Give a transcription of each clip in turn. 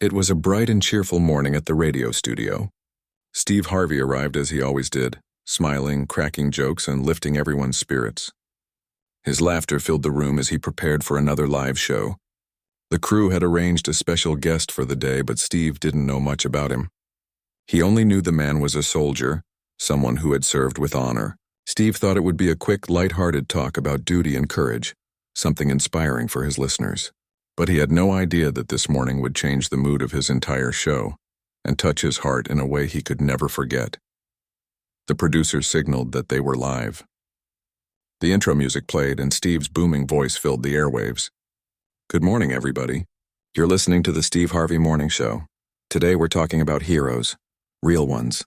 It was a bright and cheerful morning at the radio studio. Steve Harvey arrived as he always did, smiling, cracking jokes, and lifting everyone's spirits. His laughter filled the room as he prepared for another live show. The crew had arranged a special guest for the day, but Steve didn't know much about him. He only knew the man was a soldier, someone who had served with honor. Steve thought it would be a quick, light-hearted talk about duty and courage, something inspiring for his listeners. But he had no idea that this morning would change the mood of his entire show and touch his heart in a way he could never forget. The producer signaled that they were live. The intro music played and Steve's booming voice filled the airwaves. Good morning, everybody. You're listening to the Steve Harvey Morning Show. Today we're talking about heroes, real ones.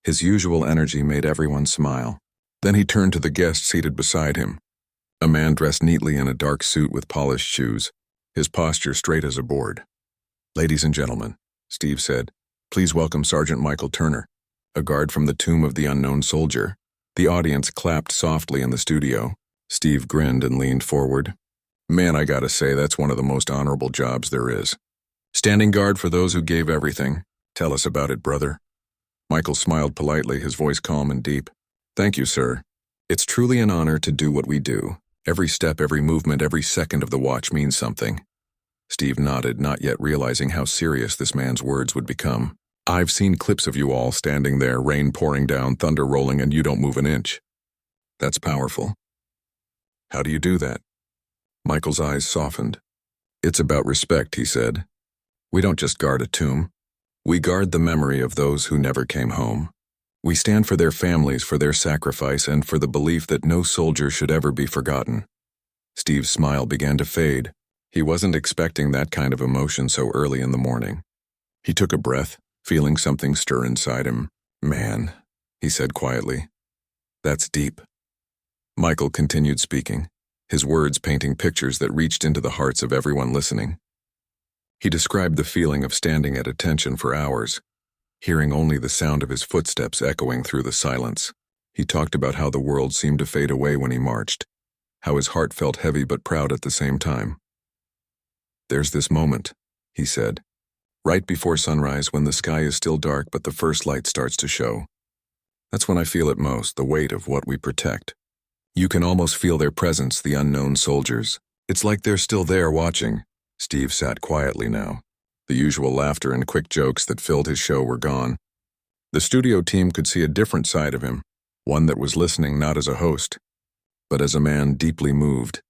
His usual energy made everyone smile. Then he turned to the guest seated beside him, a man dressed neatly in a dark suit with polished shoes, his posture straight as a board. "Ladies and gentlemen," Steve said, "please welcome Sergeant Michael Turner, a guard from the tomb of the unknown soldier." The audience clapped softly in the studio. Steve grinned and leaned forward. "Man, I gotta say, that's one of the most honorable jobs there is. Standing guard for those who gave everything. Tell us about it, brother." Michael smiled politely, his voice calm and deep. "Thank you, sir. It's truly an honor to do what we do. Every step, every movement, every second of the watch means something." Steve nodded, not yet realizing how serious this man's words would become. "I've seen clips of you all standing there, rain pouring down, thunder rolling, and you don't move an inch. That's powerful. How do you do that?" Michael's eyes softened. "It's about respect," he said. "We don't just guard a tomb. We guard the memory of those who never came home. We stand for their families, for their sacrifice, and for the belief that no soldier should ever be forgotten." Steve's smile began to fade. He wasn't expecting that kind of emotion so early in the morning. He took a breath, feeling something stir inside him. "Man," he said quietly, "that's deep." Michael continued speaking, his words painting pictures that reached into the hearts of everyone listening. He described the feeling of standing at attention for hours, hearing only the sound of his footsteps echoing through the silence. He talked about how the world seemed to fade away when he marched, how his heart felt heavy but proud at the same time. "There's this moment," he said, "right before sunrise when the sky is still dark but the first light starts to show. That's when I feel it most, the weight of what we protect. You can almost feel their presence, the unknown soldiers. It's like they're still there watching." Steve sat quietly now. The usual laughter and quick jokes that filled his show were gone. The studio team could see a different side of him, one that was listening not as a host, but as a man deeply moved.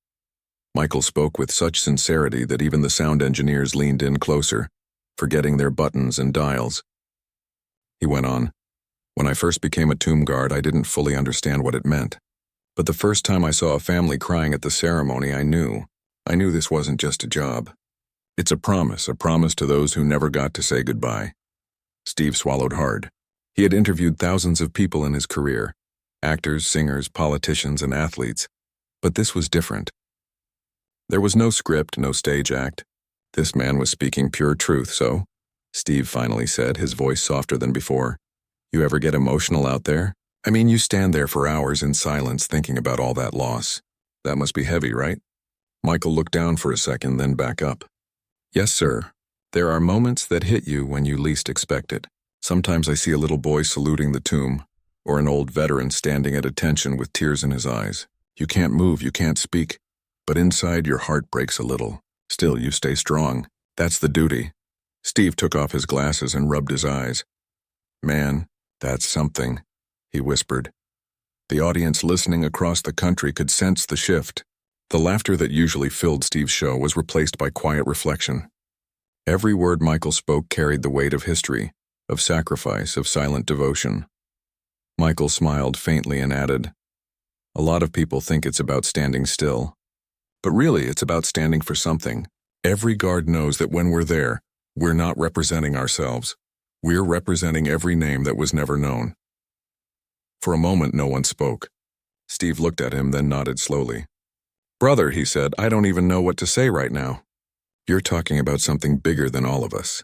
Michael spoke with such sincerity that even the sound engineers leaned in closer, forgetting their buttons and dials. He went on, "When I first became a tomb guard, I didn't fully understand what it meant. But the first time I saw a family crying at the ceremony, I knew this wasn't just a job. It's a promise to those who never got to say goodbye." Steve swallowed hard. He had interviewed thousands of people in his career, actors, singers, politicians, and athletes, but this was different. There was no script, no stage act. This man was speaking pure truth, so, Steve finally said, his voice softer than before, "You ever get emotional out there? I mean, you stand there for hours in silence thinking about all that loss. That must be heavy, right?" Michael looked down for a second, then back up. "Yes, sir. There are moments that hit you when you least expect it. Sometimes I see a little boy saluting the tomb, or an old veteran standing at attention with tears in his eyes. You can't move, you can't speak, but inside your heart breaks a little. Still, you stay strong. That's the duty." Steve took off his glasses and rubbed his eyes. "Man, that's something," he whispered. The audience listening across the country could sense the shift. The laughter that usually filled Steve's show was replaced by quiet reflection. Every word Michael spoke carried the weight of history, of sacrifice, of silent devotion. Michael smiled faintly and added, "A lot of people think it's about standing still. But really, it's about standing for something. Every guard knows that when we're there, we're not representing ourselves. We're representing every name that was never known." For a moment, no one spoke. Steve looked at him, then nodded slowly. "Brother," he said, "I don't even know what to say right now." "You're talking about something bigger than all of us."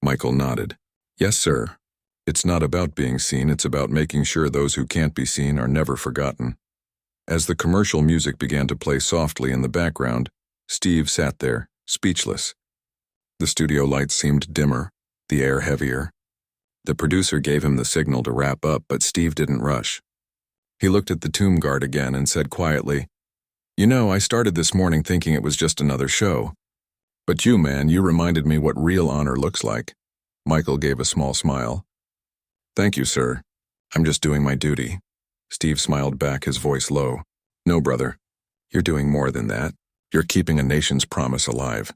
Michael nodded. "Yes, sir. It's not about being seen, it's about making sure those who can't be seen are never forgotten." As the commercial music began to play softly in the background, Steve sat there, speechless. The studio lights seemed dimmer, the air heavier. The producer gave him the signal to wrap up, but Steve didn't rush. He looked at the tomb guard again and said quietly, "You know, I started this morning thinking it was just another show. But you, man, you reminded me what real honor looks like." Michael gave a small smile. "Thank you, sir. I'm just doing my duty." Steve smiled back, his voice low. "No, brother. You're doing more than that. You're keeping a nation's promise alive."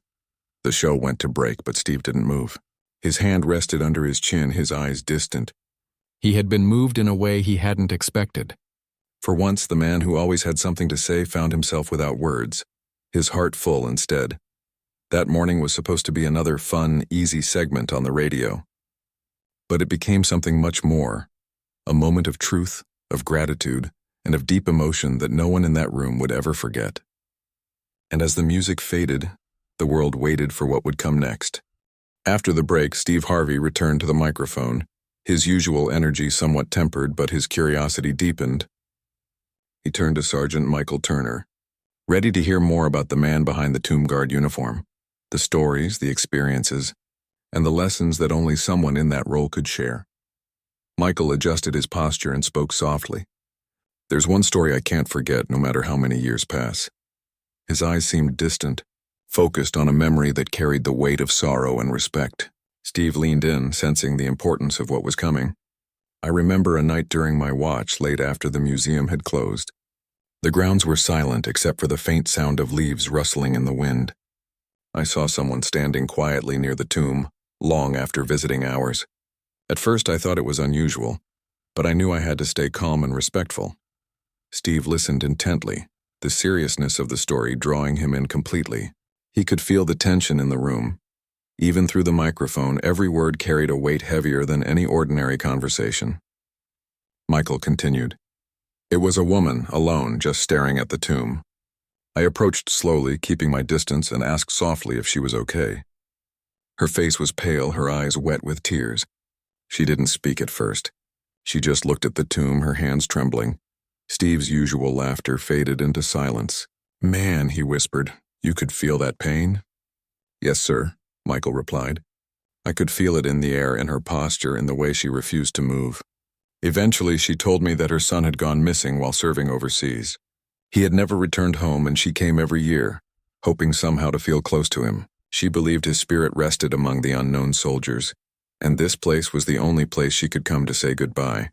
The show went to break, but Steve didn't move. His hand rested under his chin, his eyes distant. He had been moved in a way he hadn't expected. For once, the man who always had something to say found himself without words, his heart full instead. That morning was supposed to be another fun, easy segment on the radio. But it became something much more, a moment of truth, of gratitude, and of deep emotion that no one in that room would ever forget. And as the music faded, the world waited for what would come next. After the break, Steve Harvey returned to the microphone, his usual energy somewhat tempered, but his curiosity deepened. He turned to Sergeant Michael Turner, ready to hear more about the man behind the tomb guard uniform, the stories, the experiences, and the lessons that only someone in that role could share. Michael adjusted his posture and spoke softly. "There's one story I can't forget, no matter how many years pass." His eyes seemed distant, focused on a memory that carried the weight of sorrow and respect. Steve leaned in, sensing the importance of what was coming. "I remember a night during my watch, late after the museum had closed. The grounds were silent except for the faint sound of leaves rustling in the wind. I saw someone standing quietly near the tomb, long after visiting hours. At first I thought it was unusual, but I knew I had to stay calm and respectful." Steve listened intently, the seriousness of the story drawing him in completely. He could feel the tension in the room. Even through the microphone, every word carried a weight heavier than any ordinary conversation. Michael continued. "It was a woman, alone, just staring at the tomb. I approached slowly, keeping my distance, and asked softly if she was okay. Her face was pale, her eyes wet with tears. She didn't speak at first. She just looked at the tomb, her hands trembling. Steve's usual laughter faded into silence. 'Man,' he whispered, 'you could feel that pain?' 'Yes, sir,' Michael replied. I could feel it in the air, in her posture, in the way she refused to move. Eventually, she told me that her son had gone missing while serving overseas. He had never returned home, and she came every year, hoping somehow to feel close to him. She believed his spirit rested among the unknown soldiers, and this place was the only place she could come to say goodbye."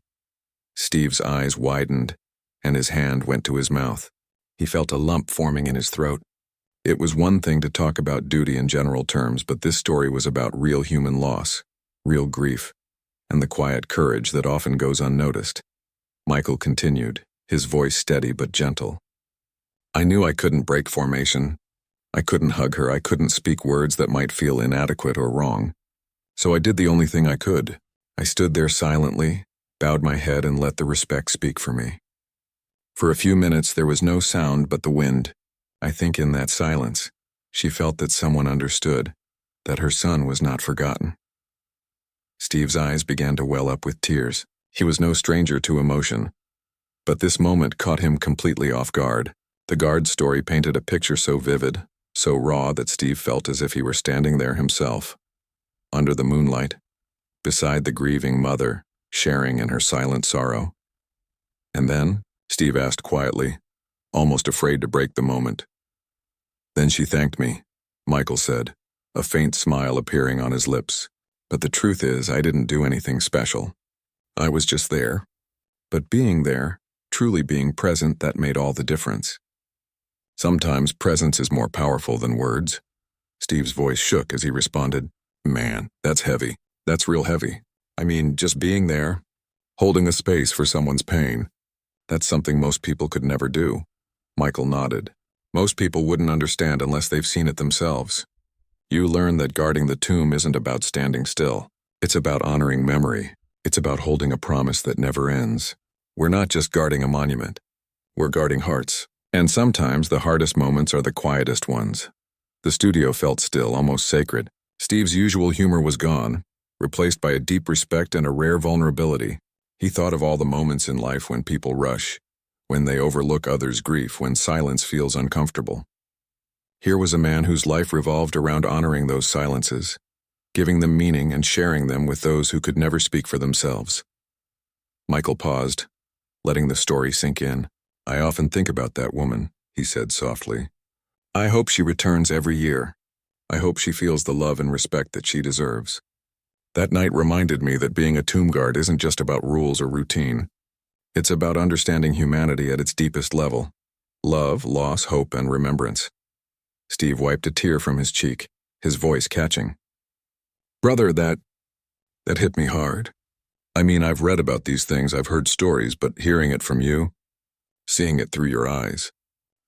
Steve's eyes widened, and his hand went to his mouth. He felt a lump forming in his throat. It was one thing to talk about duty in general terms, but this story was about real human loss, real grief, and the quiet courage that often goes unnoticed. Michael continued, his voice steady but gentle. "I knew I couldn't break formation. I couldn't hug her. I couldn't speak words that might feel inadequate or wrong. So I did the only thing I could. I stood there silently, bowed my head, and let the respect speak for me. For a few minutes there was no sound but the wind. I think in that silence, she felt that someone understood, that her son was not forgotten." Steve's eyes began to well up with tears. He was no stranger to emotion, but this moment caught him completely off guard. The guard story painted a picture so vivid, so raw, that Steve felt as if he were standing there himself, under the moonlight, beside the grieving mother, sharing in her silent sorrow. "And then?" Steve asked quietly, almost afraid to break the moment. "Then she thanked me," Michael said, a faint smile appearing on his lips. "But the truth is, I didn't do anything special. I was just there. But being there, truly being present, that made all the difference. Sometimes presence is more powerful than words." Steve's voice shook as he responded, "Man, that's heavy. That's real heavy. I mean, just being there, holding a space for someone's pain. That's something most people could never do." Michael nodded. "Most people wouldn't understand unless they've seen it themselves. You learn that guarding the tomb isn't about standing still. It's about honoring memory. It's about holding a promise that never ends. We're not just guarding a monument. We're guarding hearts. And sometimes the hardest moments are the quietest ones." The studio felt still, almost sacred. Steve's usual humor was gone, replaced by a deep respect and a rare vulnerability. He thought of all the moments in life when people rush, when they overlook others' grief, when silence feels uncomfortable. Here was a man whose life revolved around honoring those silences, giving them meaning and sharing them with those who could never speak for themselves. Michael paused, letting the story sink in. "I often think about that woman," he said softly. "I hope she returns every year. I hope she feels the love and respect that she deserves." That night reminded me that being a tomb guard isn't just about rules or routine. It's about understanding humanity at its deepest level. Love, loss, hope, and remembrance. Steve wiped a tear from his cheek, his voice catching. "Brother, that hit me hard. I mean, I've read about these things, I've heard stories, but hearing it from you, seeing it through your eyes,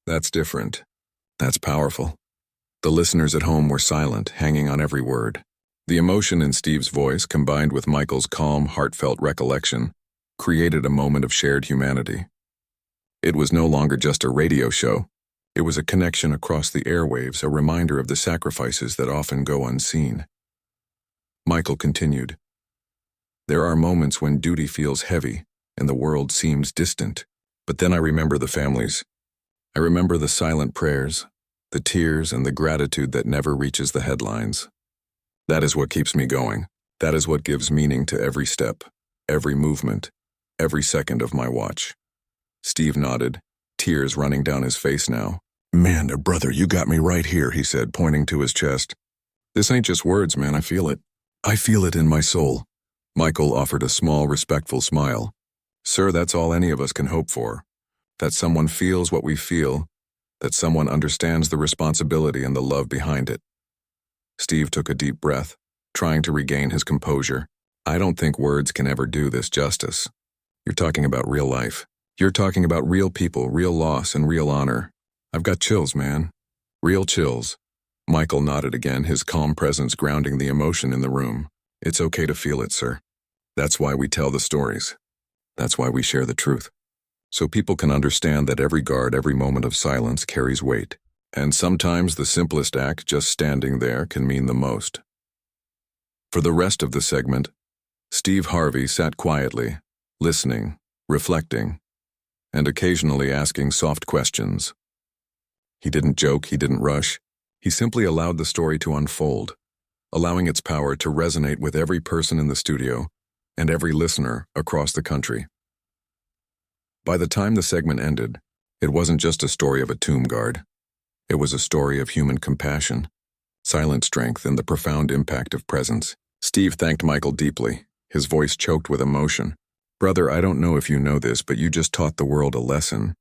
that's different. That's powerful." The listeners at home were silent, hanging on every word. The emotion in Steve's voice, combined with Michael's calm, heartfelt recollection, created a moment of shared humanity. It was no longer just a radio show. It was a connection across the airwaves, a reminder of the sacrifices that often go unseen. Michael continued, "There are moments when duty feels heavy and the world seems distant, but then I remember the families. I remember the silent prayers, the tears, and the gratitude that never reaches the headlines. That is what keeps me going. That is what gives meaning to every step, every movement, every second of my watch." Steve nodded, tears running down his face now. "Man, brother, you got me right here," he said, pointing to his chest. "This ain't just words, man, I feel it. I feel it in my soul." Michael offered a small, respectful smile. "Sir, that's all any of us can hope for. That someone feels what we feel, that someone understands the responsibility and the love behind it." Steve took a deep breath, trying to regain his composure. "I don't think words can ever do this justice. You're talking about real life. You're talking about real people, real loss, and real honor. I've got chills, man. Real chills." Michael nodded again, his calm presence grounding the emotion in the room. "It's okay to feel it, sir. That's why we tell the stories. That's why we share the truth. So people can understand that every guard, every moment of silence carries weight. And sometimes the simplest act, just standing there, can mean the most." For the rest of the segment, Steve Harvey sat quietly, listening, reflecting, and occasionally asking soft questions. He didn't joke, he didn't rush. He simply allowed the story to unfold, allowing its power to resonate with every person in the studio and every listener across the country. By the time the segment ended, it wasn't just a story of a tomb guard. It was a story of human compassion, silent strength, and the profound impact of presence. Steve thanked Michael deeply, his voice choked with emotion. "Brother, I don't know if you know this, but you just taught the world a lesson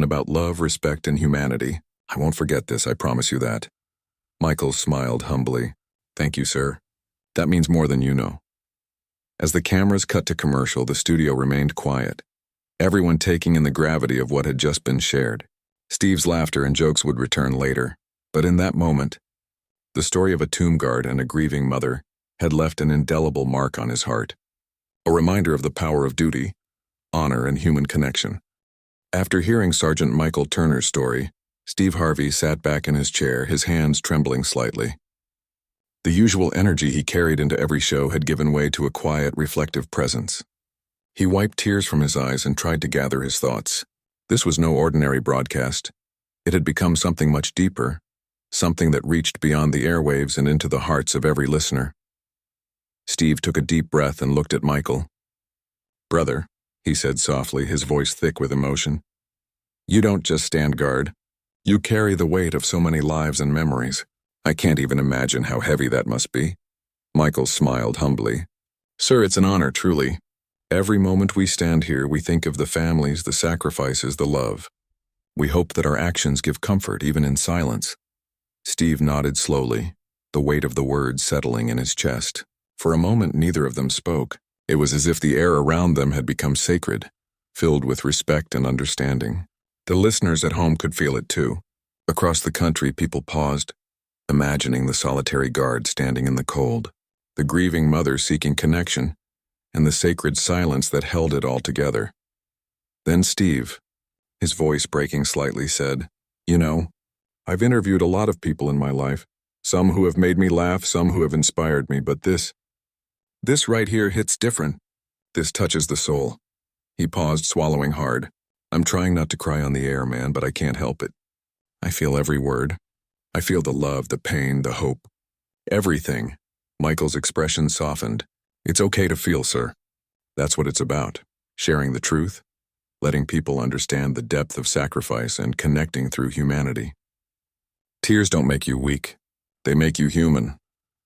about love, respect, and humanity. I won't forget this, I promise you that." Michael smiled humbly. "Thank you, sir. That means more than you know." As the cameras cut to commercial, the studio remained quiet, everyone taking in the gravity of what had just been shared. Steve's laughter and jokes would return later, but in that moment, the story of a tomb guard and a grieving mother had left an indelible mark on his heart, a reminder of the power of duty, honor, and human connection. After hearing Sergeant Michael Turner's story, Steve Harvey sat back in his chair, his hands trembling slightly. The usual energy he carried into every show had given way to a quiet, reflective presence. He wiped tears from his eyes and tried to gather his thoughts. This was no ordinary broadcast. It had become something much deeper, something that reached beyond the airwaves and into the hearts of every listener. Steve took a deep breath and looked at Michael. "Brother," he said softly, his voice thick with emotion, "you don't just stand guard. You carry the weight of so many lives and memories. I can't even imagine how heavy that must be." Michael smiled humbly. "Sir, it's an honor, truly. Every moment we stand here, we think of the families, the sacrifices, the love. We hope that our actions give comfort, even in silence." Steve nodded slowly, the weight of the words settling in his chest. For a moment, neither of them spoke. It was as if the air around them had become sacred, filled with respect and understanding. The listeners at home could feel it too. Across the country, people paused, imagining the solitary guard standing in the cold, the grieving mother seeking connection, and the sacred silence that held it all together. Then Steve, his voice breaking slightly, said, "You know, I've interviewed a lot of people in my life, some who have made me laugh, some who have inspired me, but this right here hits different. This touches the soul." He paused, swallowing hard. "I'm trying not to cry on the air, man, but I can't help it. I feel every word, I feel the love, the pain, the hope. Everything. Michael's expression softened. It's okay to feel, sir. That's what it's about. Sharing the truth, letting people understand the depth of sacrifice and connecting through humanity. Tears don't make you weak. They make you human.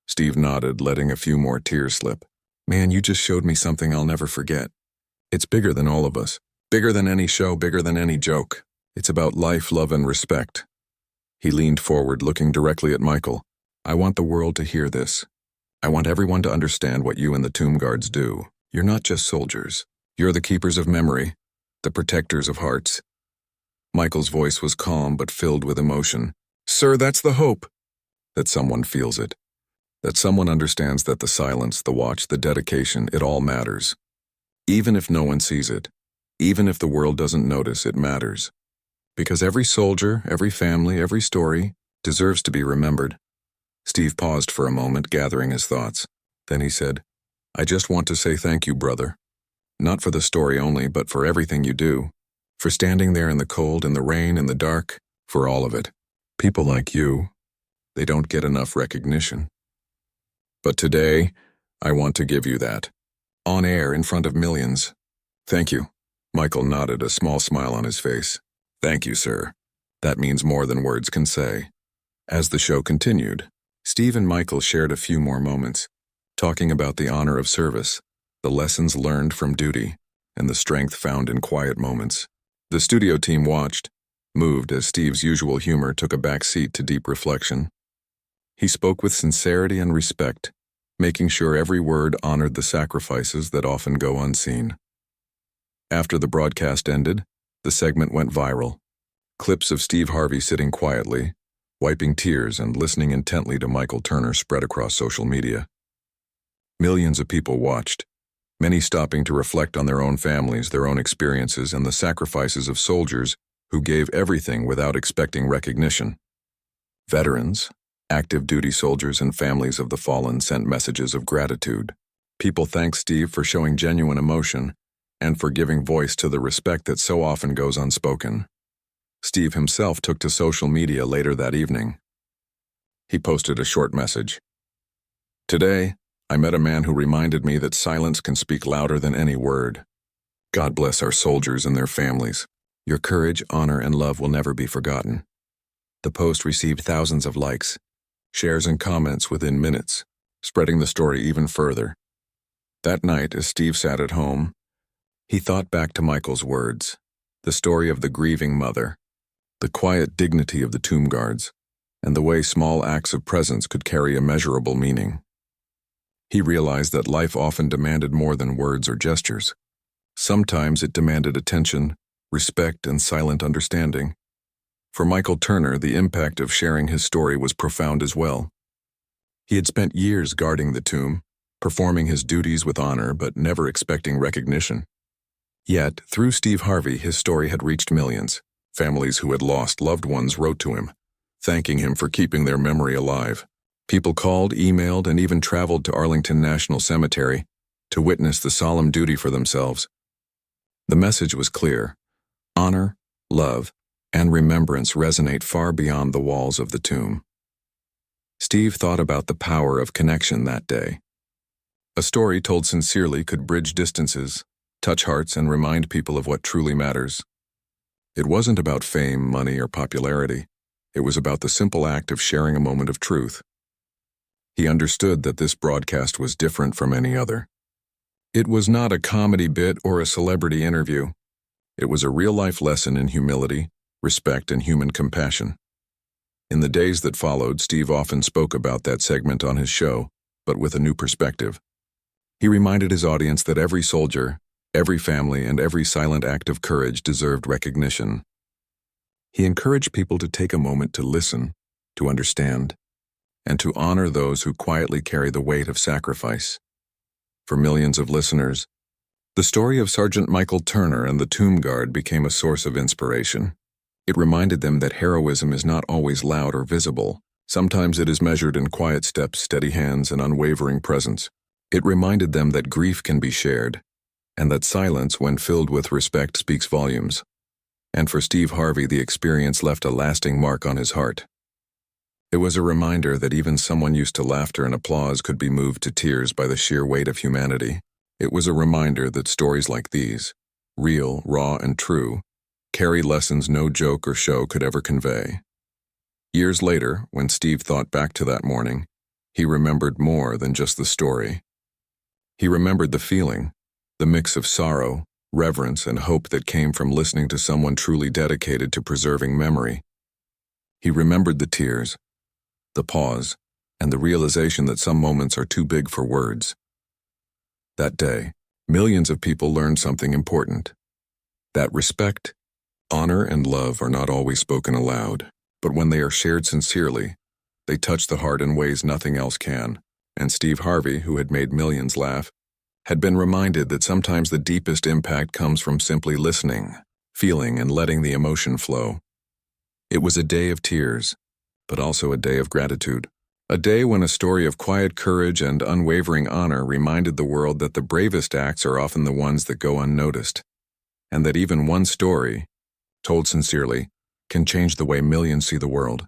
Steve nodded, letting a few more tears slip. Man, you just showed me something I'll never forget. It's bigger than all of us. Bigger than any show, bigger than any joke. It's about life, love, and respect. He leaned forward, looking directly at Michael. I want the world to hear this. I want everyone to understand what you and the tomb guards do. You're not just soldiers. You're the keepers of memory, the protectors of hearts. Michael's voice was calm but filled with emotion. Sir, that's the hope. That someone feels it. That someone understands that the silence, the watch, the dedication, it all matters. Even if no one sees it, even if the world doesn't notice, it matters. Because every soldier, every family, every story deserves to be remembered. Steve paused for a moment, gathering his thoughts. Then he said, I just want to say thank you, brother. Not for the story only, but for everything you do. For standing there in the cold, in the rain, in the dark, for all of it. People like you, they don't get enough recognition. But today, I want to give you that. On air, in front of millions. Thank you. Michael nodded, a small smile on his face. Thank you, sir. That means more than words can say. As the show continued, Steve and Michael shared a few more moments, talking about the honor of service, the lessons learned from duty, and the strength found in quiet moments. The studio team watched, moved as Steve's usual humor took a back seat to deep reflection. He spoke with sincerity and respect, making sure every word honored the sacrifices that often go unseen. After the broadcast ended, the segment went viral. Clips of Steve Harvey sitting quietly, wiping tears and listening intently to Michael Turner spread across social media. Millions of people watched, many stopping to reflect on their own families, their own experiences, and the sacrifices of soldiers who gave everything without expecting recognition. Veterans, active duty soldiers, and families of the fallen sent messages of gratitude. People thanked Steve for showing genuine emotion and for giving voice to the respect that so often goes unspoken. Steve himself took to social media later that evening. He posted a short message. Today, I met a man who reminded me that silence can speak louder than any word. God bless our soldiers and their families. Your courage, honor, and love will never be forgotten. The post received thousands of likes, shares, and comments within minutes, spreading the story even further. That night, as Steve sat at home, he thought back to Michael's words, the story of the grieving mother, the quiet dignity of the tomb guards, and the way small acts of presence could carry immeasurable meaning. He realized that life often demanded more than words or gestures. Sometimes it demanded attention, respect, and silent understanding. For Michael Turner, the impact of sharing his story was profound as well. He had spent years guarding the tomb, performing his duties with honor but never expecting recognition. Yet, through Steve Harvey, his story had reached millions. Families who had lost loved ones wrote to him, thanking him for keeping their memory alive. People called, emailed, and even traveled to Arlington National Cemetery to witness the solemn duty for themselves. The message was clear. Honor, love, and remembrance resonate far beyond the walls of the tomb. Steve thought about the power of connection that day. A story told sincerely could bridge distances, touch hearts, and remind people of what truly matters. It wasn't about fame, money, or popularity. It was about the simple act of sharing a moment of truth. He understood that this broadcast was different from any other. It was not a comedy bit or a celebrity interview. It was a real-life lesson in humility, respect, and human compassion. In the days that followed, Steve often spoke about that segment on his show, but with a new perspective. He reminded his audience that every soldier, every family, and every silent act of courage deserved recognition. He encouraged people to take a moment to listen, to understand, and to honor those who quietly carry the weight of sacrifice. For millions of listeners, the story of Sergeant Michael Turner and the Tomb Guard became a source of inspiration. It reminded them that heroism is not always loud or visible. Sometimes it is measured in quiet steps, steady hands, and unwavering presence. It reminded them that grief can be shared, and that silence, when filled with respect, speaks volumes. And for Steve Harvey, the experience left a lasting mark on his heart. It was a reminder that even someone used to laughter and applause could be moved to tears by the sheer weight of humanity. It was a reminder that stories like these, real, raw, and true, carry lessons no joke or show could ever convey. Years later, when Steve thought back to that morning, he remembered more than just the story. He remembered the feeling, the mix of sorrow, reverence, and hope that came from listening to someone truly dedicated to preserving memory. He remembered the tears, the pause, and the realization that some moments are too big for words. That day, millions of people learned something important. That respect, honor, and love are not always spoken aloud, but when they are shared sincerely, they touch the heart in ways nothing else can. And Steve Harvey, who had made millions laugh, had been reminded that sometimes the deepest impact comes from simply listening, feeling, and letting the emotion flow. It was a day of tears, but also a day of gratitude. A day when a story of quiet courage and unwavering honor reminded the world that the bravest acts are often the ones that go unnoticed, and that even one story, told sincerely, can change the way millions see the world.